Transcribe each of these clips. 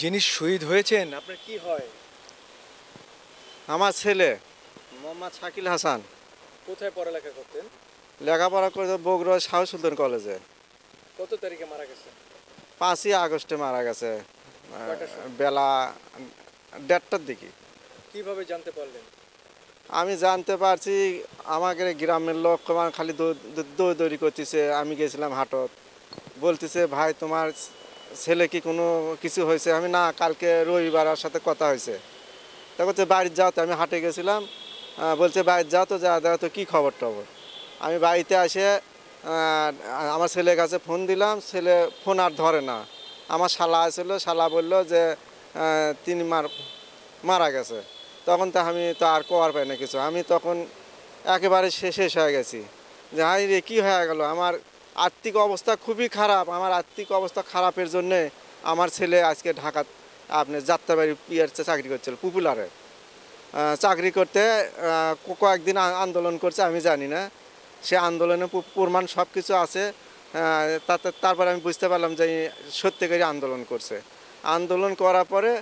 যিনি শহীদ হয়েছেন আপনার কি হয়? আমার ছেলে মোহাম্মদ শাকিল হাসান কোথায় পড়ালেখা করতেন? লেখাপড়া করে বগুড়া শাহ সুলতান কলেজে। কত তারিখে মারা গেছে? 5ই আগস্টে মারা গেছে কয়টার সময়? বেলা 1:30টার দিকে। কিভাবে জানতে পারলেন? আমি জানতে পারছি আমাকে গ্রামের লোক আমার খালি দৌড়ি করতেছে। আমি গেছিলাম হাটত, বলতেছে ভাই তোমার ছেলে কি কোনো কিছু হয়েছে? আমি না, কালকে রবিবার ওর সাথে কথা হয়েছে। তা বলছে বাড়িতে যাও তো। আমি হাটে গেছিলাম, বলছে বাড়িতে যাও তো, যা দেখো তো কী খবর টবর। আমি বাড়িতে এসে আমার ছেলের কাছে ফোন দিলাম, ছেলে ফোন আর ধরে না। আমার শালা আসলো, শালা বলল যে তিনি মারা গেছে। তখন তো আমি তো আর করার পাই না কিছু। আমি তখন একেবারে শেষ হয়ে গেছি যে হাই রে কী হয়ে গেল। আমার আর্থিক অবস্থা খুবই খারাপ। আমার আর্থিক অবস্থা খারাপের জন্যে আমার ছেলে আজকে ঢাকা আপনি যাত্রাবাড়ি পিয়ারতে চাকরি করছিল, পপুলারে চাকরি করতে কয়েকদিন আন্দোলন করছে, আমি জানি না। সে আন্দোলনে প্রমাণ সব কিছু আছে। তারপরে আমি বুঝতে পারলাম যে সত্যিকারই আন্দোলন করছে। আন্দোলন করার পরে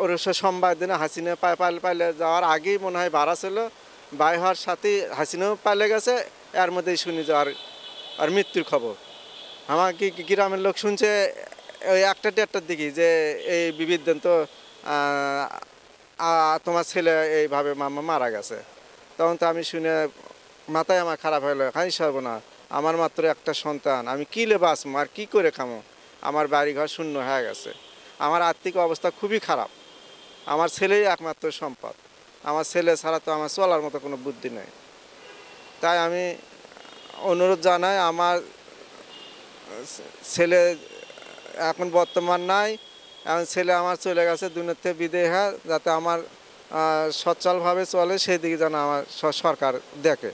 ওর সোমবার দিনে হাসিনা পাইলে যাওয়ার আগেই মনে হয় ভাড়া ছিল। বাই হওয়ার সাথেই হাসিনাও পাইলে গেছে। এর মধ্যেই শুনি যে আর মৃত্যুর খবর। আমার গ্রামের লোক শুনছে ওই 1টা-1:30টার দিকে যে এই বিবিধ তো তোমার ছেলে এইভাবে মারা গেছে। তখন তো আমি শুনে মাথায় আমার খারাপ হলো, হাই সর্বনা, আমার মাত্র একটা সন্তান, আমি কী লে বাঁচবো আর কী করে খামো? আমার বাড়িঘর শূন্য হয়ে গেছে। আমার আর্থিক অবস্থা খুবই খারাপ। আমার ছেলেই একমাত্র সম্পদ। আমার ছেলে ছাড়া তো আমার চলার মতো কোনো বুদ্ধি নেই। তাই আমি অনুরোধ জানাই, আমার ছেলে এখন বর্তমান নাই। এখন ছেলে আমার চলে গেছে দুনিয়ার থেকে বিদেয় হয়ে, যাতে আমার সচ্ছলভাবে চলে সেই দিকে যেন আমার সরকার দেখে।